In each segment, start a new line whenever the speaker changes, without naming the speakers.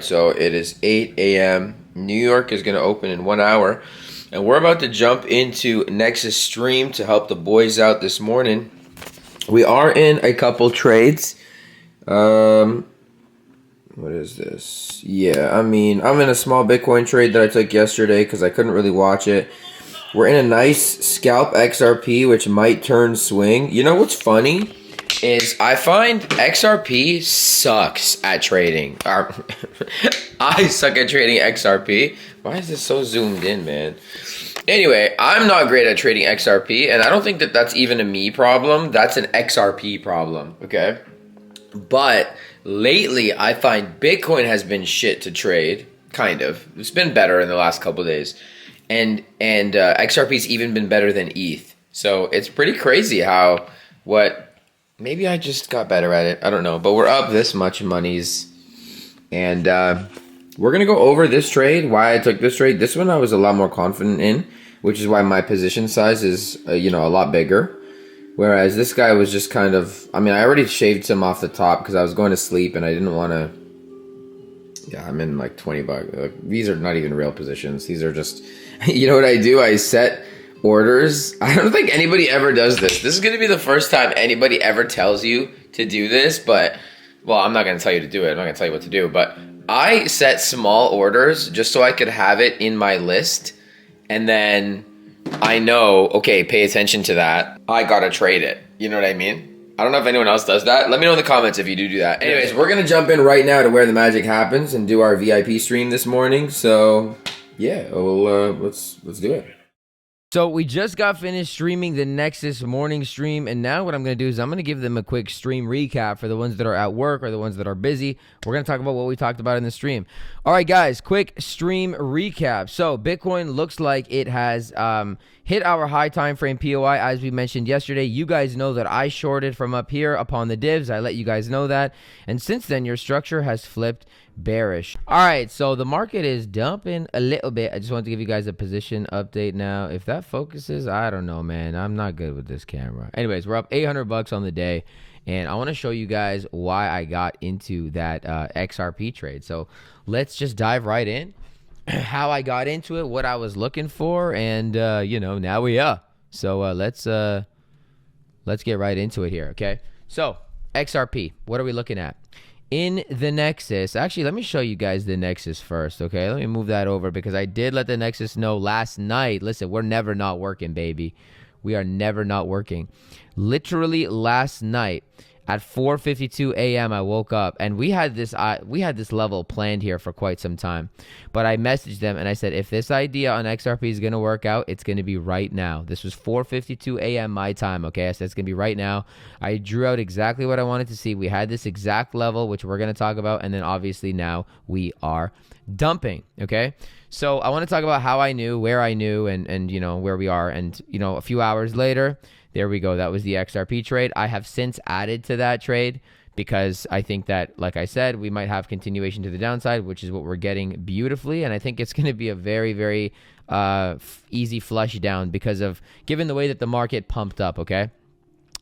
So it is 8 a.m. New York is going to open in 1 hour. And we're about to jump into Nexus Stream to help the boys out this morning. We are in a couple trades. What is this? Yeah, I mean, I'm in a small Bitcoin trade that I took yesterday because I couldn't really watch it. We're in a nice scalp XRP, which might turn swing. You know what's funny is I find XRP sucks at trading. I suck at trading XRP. Why is this so zoomed in, man? Anyway, I'm not great at trading XRP, and I don't think that that's even a me problem. That's an XRP problem, okay? But lately, I find Bitcoin has been shit to trade, kind of. It's been better in the last couple of days. And XRP's even been better than ETH. So it's pretty crazy how maybe I just got better at it. I don't know. But we're up this much monies. And we're going to go over this trade, why I took this trade. This one I was a lot more confident in, which is why my position size is, a lot bigger. Whereas this guy was just kind of, I mean, I already shaved some off the top because I was going to sleep and I didn't want to. Yeah, I'm in like 20 bucks. These are not even real positions. These are just, you know what I do? I set orders. I don't think anybody ever does this. This is going to be the first time anybody ever tells you to do this, but, well, I'm not going to tell you to do it. I'm not going to tell you what to do, but I set small orders just so I could have it in my list, and then I know, okay, pay attention to that. I got to trade it. You know what I mean? I don't know if anyone else does that. Let me know in the comments if you do that. Anyways, we're going to jump in right now to where the magic happens and do our VIP stream this morning. So, yeah, let's do it.
So we just got finished streaming the Nexus morning stream, and now what I'm going to do is I'm going to give them a quick stream recap for the ones that are at work or the ones that are busy. We're going to talk about what we talked about in the stream. All right, guys, quick stream recap. So Bitcoin looks like it has hit our high time frame POI as we mentioned yesterday. You guys know that I shorted from up here upon the divs. I let you guys know that. And since then, your structure has flipped bearish. All right, so the market is dumping a little bit. I just wanted to give you guys a position update now. If that focuses, I don't know, man. I'm not good with this camera. Anyways, we're up 800 bucks on the day, and I want to show you guys why I got into that XRP trade. So let's just dive right in. How I got into it, what I was looking for, and now we are. So let's get right into it here, okay? So XRP, what are we looking at? In the Nexus, actually, let me show you guys the Nexus first, okay? Let me move that over because I did let the Nexus know last night. Listen, we're never not working, baby. We are never not working. Literally last night at 4:52 a.m. I woke up and we had this level planned here for quite some time. But I messaged them and I said, if this idea on XRP is going to work out, it's going to be right now. This was 4:52 a.m. my time, okay? I said it's going to be right now. I drew out exactly what I wanted to see. We had this exact level, which we're going to talk about, and then obviously now we are dumping, okay? So I want to talk about how I knew, where I knew, and where we are. And, a few hours later, there we go. That was the XRP trade. I have since added to that trade because I think that, like I said, we might have continuation to the downside, which is what we're getting beautifully. And I think it's going to be a very, very easy flush down because of given the way that the market pumped up, okay?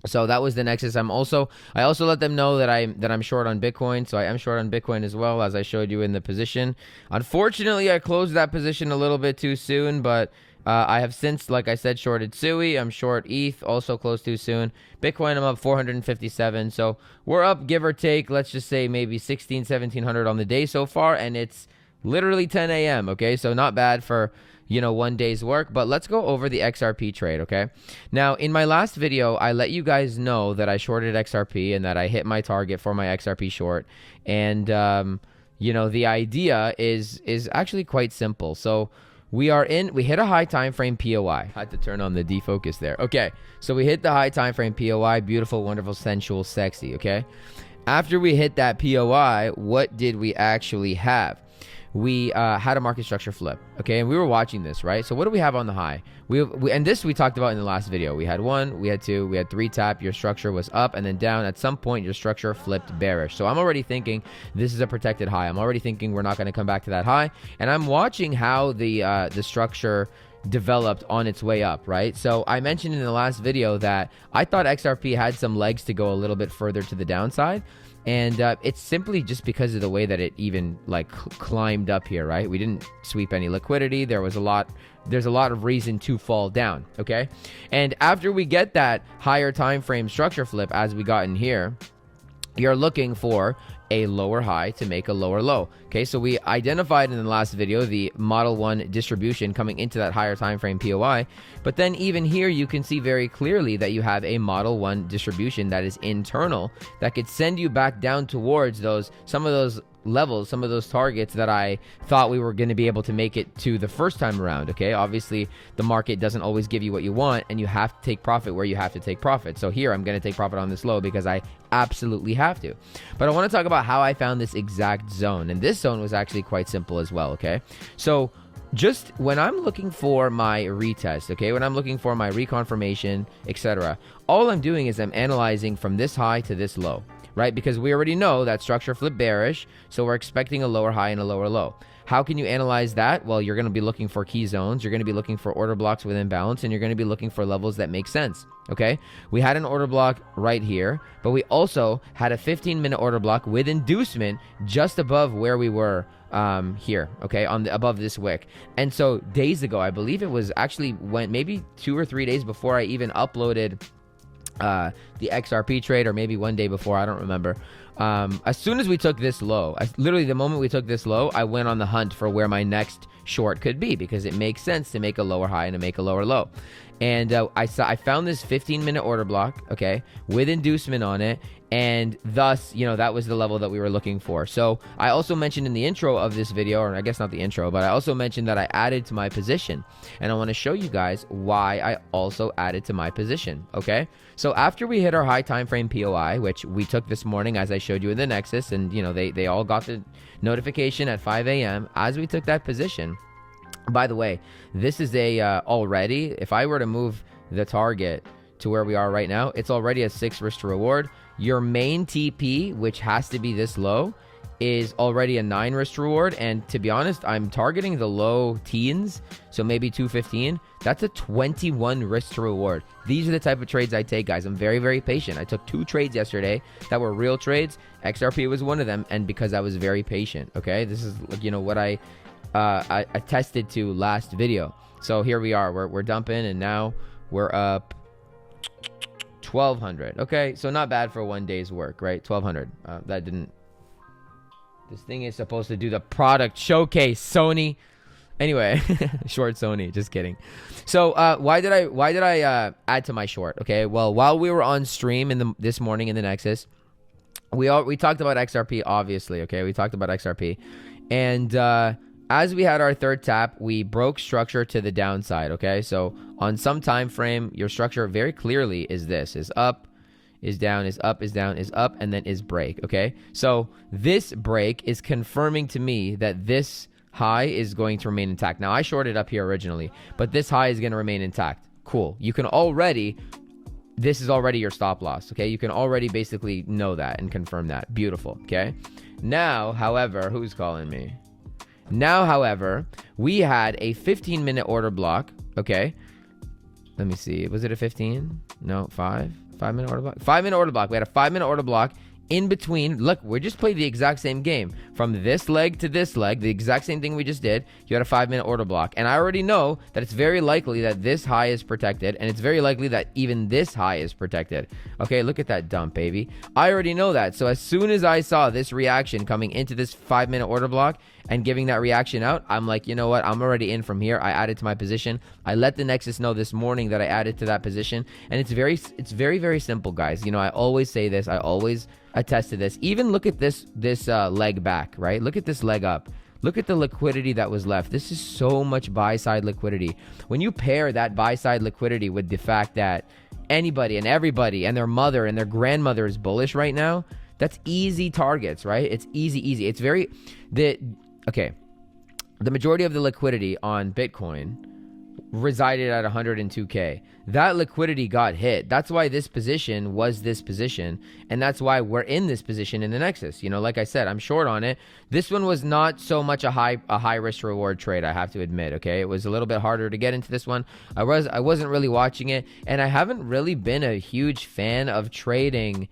So that was the Nexus. I also let them know that I'm short on Bitcoin. So I am short on Bitcoin as well, as I showed you in the position. Unfortunately, I closed that position a little bit too soon, but I have since, like I said, shorted SUI. I'm short ETH, also closed too soon. Bitcoin, I'm up 457. So we're up, give or take, let's just say maybe 1700 on the day so far, and it's literally 10 a.m., okay? So not bad for, 1 day's work, but let's go over the XRP trade, okay? Now, in my last video, I let you guys know that I shorted XRP and that I hit my target for my XRP short, and, the idea is actually quite simple. So we hit a high time frame POI. Had to turn on the defocus there. Okay, so we hit the high time frame POI, beautiful, wonderful, sensual, sexy, okay? After we hit that POI, what did we actually have? We had a market structure flip, okay? And we were watching this, right? So what do we have on the high? And this we talked about in the last video. We had 1, we had 2, we had 3 tap. Your structure was up and then down. At some point, your structure flipped bearish. So I'm already thinking this is a protected high. I'm already thinking we're not going to come back to that high. And I'm watching how the structure developed on its way up, right? So I mentioned in the last video that I thought XRP had some legs to go a little bit further to the downside. And it's simply just because of the way that it even like climbed up here, right? We didn't sweep any liquidity. There's a lot of reason to fall down, okay? And after we get that higher time frame structure flip as we got in here, you're looking for a lower high to make a lower low. Okay, so we identified in the last video the Model 1 distribution coming into that higher time frame POI, but then even here you can see very clearly that you have a Model 1 distribution that is internal that could send you back down towards some of those levels, some of those targets that I thought we were going to be able to make it to the first time around. Okay, obviously the market doesn't always give you what you want, and you have to take profit where you have to take profit. So here I'm going to take profit on this low because I absolutely have to. But I want to talk about how I found this exact zone, and this zone was actually quite simple as well. Okay, so just when I'm looking for my retest, okay, when I'm looking for my reconfirmation, etc., all I'm doing is I'm analyzing from this high to this low, right? Because we already know that structure flip bearish, so we're expecting a lower high and a lower low. How can you analyze that? Well, you're going to be looking for key zones, you're going to be looking for order blocks within balance, and you're going to be looking for levels that make sense, okay? We had an order block right here, but we also had a 15-minute order block with inducement just above where we were here, okay, above this wick. And so days ago, I believe it was actually maybe 2 or 3 days before I even uploaded the XRP trade, or maybe one day before, I don't remember. As soon as we took this low, literally the moment we took this low, I went on the hunt for where my next short could be, because it makes sense to make a lower high and to make a lower low. And I found this 15-minute order block, okay, with inducement on it, and thus, that was the level that we were looking for. So I also mentioned in the intro of this video, or I guess not the intro, but I also mentioned that I added to my position, and I want to show you guys why I also added to my position, okay? So after we hit our high time frame POI, which we took this morning, as I showed you in the Nexus, and they all got the notification at 5 a.m. as we took that position. By the way, this is already, if I were to move the target to where we are right now, it's already a 6 risk to reward. Your main TP, which has to be this low, is already a 9 risk to reward. And to be honest, I'm targeting the low teens, so maybe 215. That's a 21 risk to reward. These are the type of trades I take, guys. I'm very, very patient. I took 2 trades yesterday that were real trades. XRP was one of them, and because I was very patient, okay? This is, what I attested to last video. So here we are, we're dumping, and now we're up 1200. Okay, so not bad for one day's work, right? 1200. This thing is supposed to do the product showcase, Sony. Anyway, short Sony, just kidding. So why did I add to my short? Okay, well, while we were on stream this morning in the Nexus, we talked about XRP, obviously. Okay, we talked about XRP, and as we had our third tap, we broke structure to the downside, okay? So on some time frame, your structure very clearly is up, is down, is up, is down, is up, and then is break, okay? So this break is confirming to me that this high is going to remain intact. Now, I shorted up here originally, but this high is going to remain intact. Cool. This is already your stop loss, okay? You can already basically know that and confirm that. Beautiful, okay? Now, however, who's calling me? Now, however, we had a 15-minute order block, okay? Let me see. Was it a 15? No, 5? 5-minute order block? 5-minute order block. We had a 5-minute order block in between. Look, we just played the exact same game. From this leg to this leg, the exact same thing we just did. You had a 5-minute order block. And I already know that it's very likely that this high is protected, and it's very likely that even this high is protected. Okay, look at that dump, baby. I already know that. So as soon as I saw this reaction coming into this 5-minute order block and giving that reaction out, I'm like, you know what? I'm already in from here. I added to my position. I let the Nexus know this morning that I added to that position. And it's very, very simple, guys. I always say this. I always attest to this. Even look at this leg back, right? Look at this leg up. Look at the liquidity that was left. This is so much buy side liquidity. When you pair that buy side liquidity with the fact that anybody and everybody and their mother and their grandmother is bullish right now, that's easy targets, right? It's easy. It's very the majority of the liquidity on Bitcoin resided at 102K. That liquidity got hit. That's why this position was this position, and that's why we're in this position in the Nexus. Like I said, I'm short on it. This one was not so much a high risk reward trade, I have to admit, okay? It was a little bit harder to get into this one. I wasn't really watching it, and I haven't really been a huge fan of trading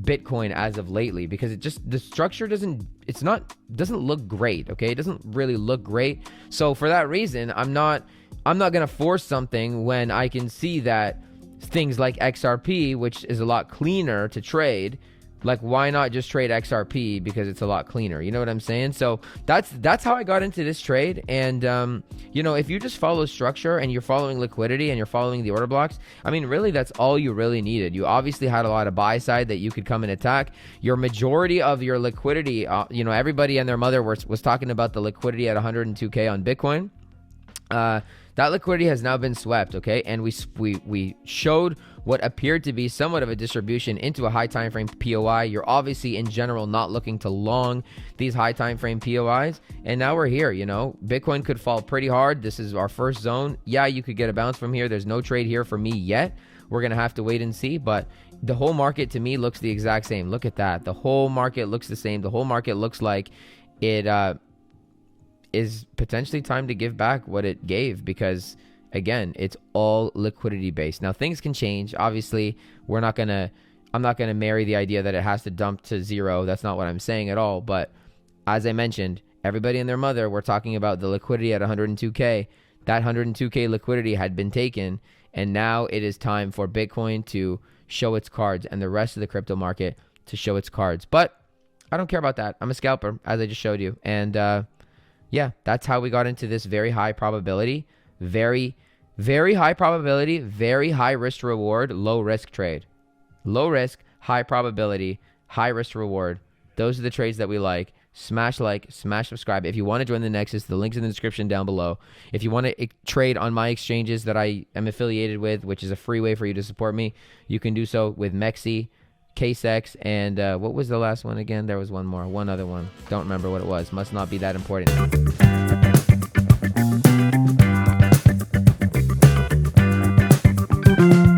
Bitcoin as of lately, because it just, the structure doesn't look great. Okay, it doesn't really look great. So for that reason, I'm not gonna force something when I can see that things like XRP, which is a lot cleaner to trade, like why not just trade XRP because it's a lot cleaner? You know what I'm saying? So that's how I got into this trade. And you know, if you just follow structure and you're following liquidity and you're following the order blocks, I mean, really, that's all you really needed. You obviously had a lot of buy side that you could come and attack. Your majority of your liquidity, you know, everybody and their mother was talking about the liquidity at 102K on Bitcoin. That liquidity has now been swept, okay? And we showed what appeared to be somewhat of a distribution into a high time frame POI. You're obviously in general not looking to long these high time frame POIs, and now we're here. You know, Bitcoin could fall pretty hard. This is our first zone. Yeah, you could get a bounce from here. There's no trade here for me yet. We're gonna have to wait and see, but the whole market to me looks the exact same. Look at that. The whole market looks the same. The whole market looks like it is potentially time to give back what it gave, because again, it's all liquidity based. Now things can change. Obviously, I'm not gonna marry the idea that it has to dump to zero. That's not what I'm saying at all. But as I mentioned, everybody and their mother were talking about the liquidity at 102K. That 102K liquidity had been taken, and now it is time for Bitcoin to show its cards and the rest of the crypto market to show its cards. But I don't care about that. I'm a scalper, as I just showed you. And yeah, that's how we got into this very high probability, very, very high probability, very high risk to reward, low risk trade. Low risk, high probability, high risk to reward. Those are the trades that we like. Smash like, smash subscribe. If you want to join the Nexus, the link's in the description down below. If you want to trade on my exchanges that I am affiliated with, which is a free way for you to support me, you can do so with Mexi, KSEX, and what was the last one again? There was one more, one other one. Don't remember what it was. Must not be that important.